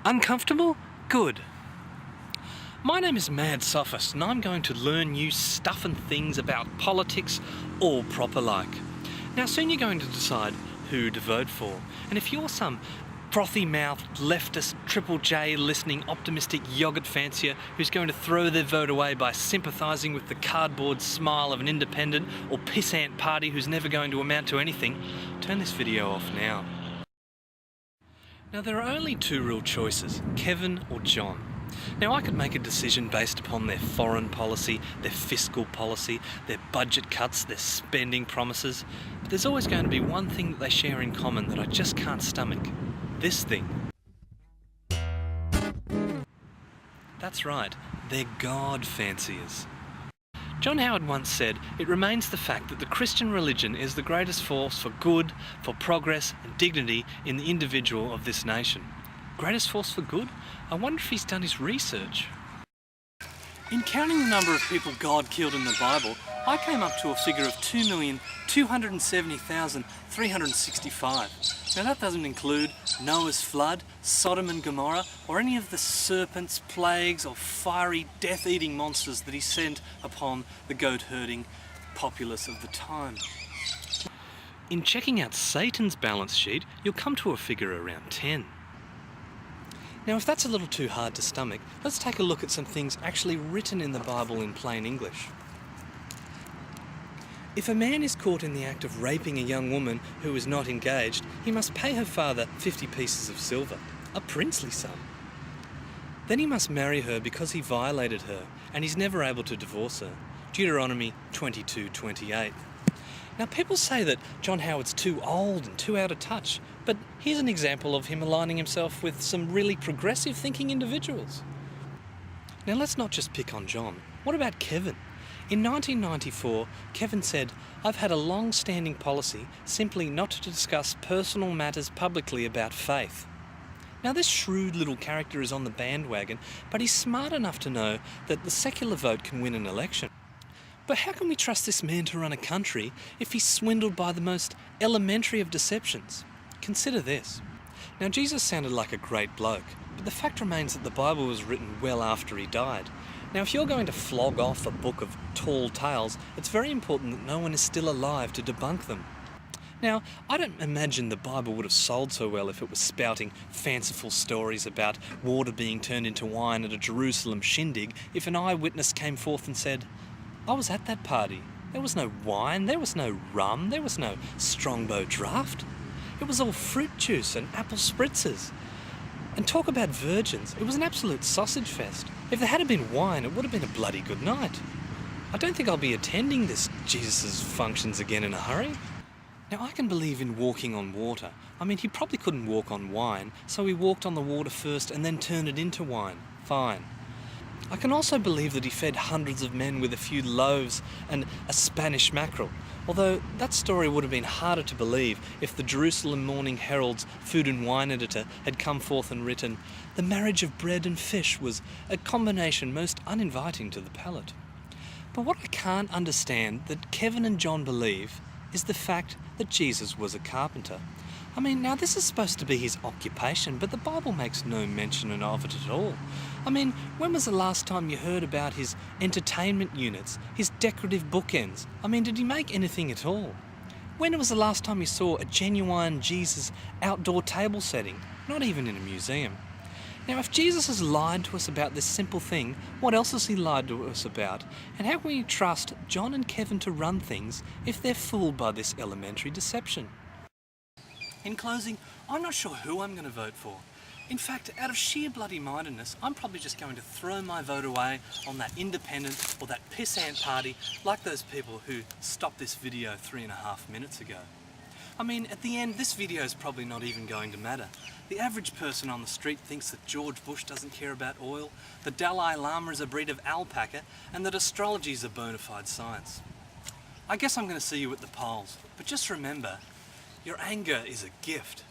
Uncomfortable? Good. My name is Mad Sophist and I'm going to learn you stuff and things about politics, all proper like. Now soon you're going to decide who to vote for, and if you're some frothy-mouthed, leftist, Triple J listening, optimistic yoghurt fancier who's going to throw their vote away by sympathising with the cardboard smile of an independent or pissant party who's never going to amount to anything, turn this video off now. Now there are only two real choices, Kevin or John. Now I could make a decision based upon their foreign policy, their fiscal policy, their budget cuts, their spending promises, but there's always going to be one thing that they share in common that I just can't stomach. This thing. That's right, they're God fanciers. John Howard once said, "It remains the fact that the Christian religion is the greatest force for good, for progress and dignity in the individual of this nation." Greatest force for good? I wonder if he's done his research. In counting the number of people God killed in the Bible, I came up to a figure of 2,270,365. Now that doesn't include Noah's flood, Sodom and Gomorrah, or any of the serpents, plagues, or fiery death-eating monsters that he sent upon the goat-herding populace of the time. In checking out Satan's balance sheet, you'll come to a figure around 10. Now if that's a little too hard to stomach, let's take a look at some things actually written in the Bible in plain English. If a man is caught in the act of raping a young woman who is not engaged, he must pay her father 50 pieces of silver, a princely sum. Then he must marry her because he violated her, and he's never able to divorce her. Deuteronomy 22:28. Now people say that John Howard's too old and too out of touch, but here's an example of him aligning himself with some really progressive thinking individuals. Now let's not just pick on John. What about Kevin? In 1994, Kevin said, "I've had a long-standing policy simply not to discuss personal matters publicly about faith." Now this shrewd little character is on the bandwagon, but he's smart enough to know that the secular vote can win an election. But how can we trust this man to run a country if he's swindled by the most elementary of deceptions? Consider this. Now Jesus sounded like a great bloke, but the fact remains that the Bible was written well after he died. Now if you're going to flog off a book of tall tales, it's very important that no one is still alive to debunk them. Now, I don't imagine the Bible would have sold so well if it was spouting fanciful stories about water being turned into wine at a Jerusalem shindig if an eyewitness came forth and said, "I was at that party. There was no wine, there was no rum, there was no Strongbow draft. It was all fruit juice and apple spritzers. And talk about virgins, it was an absolute sausage fest. If there had been wine, it would have been a bloody good night. I don't think I'll be attending this Jesus' functions again in a hurry." Now I can believe in walking on water. I mean, he probably couldn't walk on wine, so he walked on the water first and then turned it into wine. Fine. I can also believe that he fed hundreds of men with a few loaves and a Spanish mackerel, although that story would have been harder to believe if the Jerusalem Morning Herald's food and wine editor had come forth and written, "The marriage of bread and fish was a combination most uninviting to the palate." But what I can't understand that Kevin and John believe is the fact that Jesus was a carpenter. I mean, now this is supposed to be his occupation, but the Bible makes no mention of it at all. I mean, when was the last time you heard about his entertainment units, his decorative bookends? I mean, did he make anything at all? When was the last time you saw a genuine Jesus outdoor table setting? Not even in a museum. Now, if Jesus has lied to us about this simple thing, what else has he lied to us about? And how can we trust John and Kevin to run things if they're fooled by this elementary deception? In closing, I'm not sure who I'm going to vote for. In fact, out of sheer bloody mindedness, I'm probably just going to throw my vote away on that independent or that pissant party like those people who stopped this video 3.5 minutes ago. I mean, at the end, this video is probably not even going to matter. The average person on the street thinks that George Bush doesn't care about oil, the Dalai Lama is a breed of alpaca, and that astrology is a bona fide science. I guess I'm going to see you at the polls, but just remember, your anger is a gift.